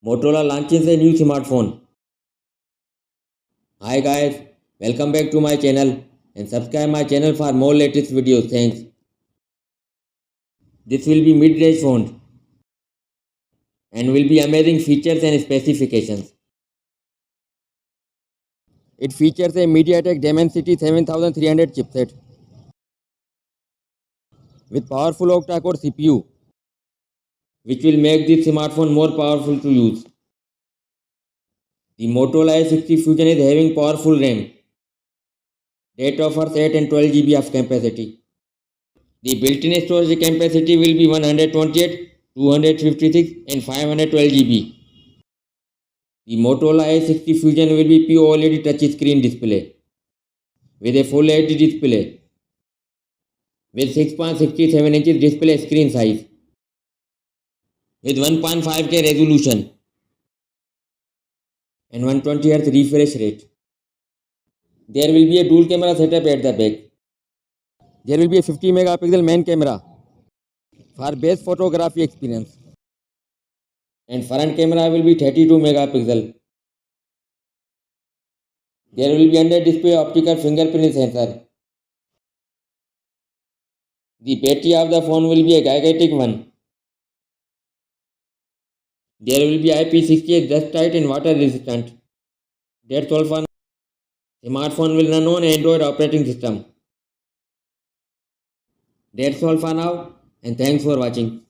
Motorola launches a new smartphone. Hi guys, welcome back to my channel and subscribe my channel for more latest videos. Thanks. This will be mid-range phone and will be amazing features and specifications. It features a MediaTek Dimensity 7300 chipset with powerful octa-core CPU, which will make this smartphone more powerful to use. The Motorola A60 Fusion is having powerful RAM that offers 8 and 12 GB of capacity. The built-in storage capacity will be 128, 256 and 512 GB. The Motorola A60 Fusion will be POLED touchscreen display with a full HD display with 6.67 inches display screen size with 1.5K resolution and 120 Hz refresh rate. There will be a dual camera setup at the back. There will be a 50 megapixel main camera for best photography experience and front camera will be 32 megapixel. There will be under display optical fingerprint sensor. The battery of the phone will be a gigantic one. There will be IP68 dust tight and water resistant. That's all for now. Smartphone will run on Android operating system. That's all for now and thanks for watching.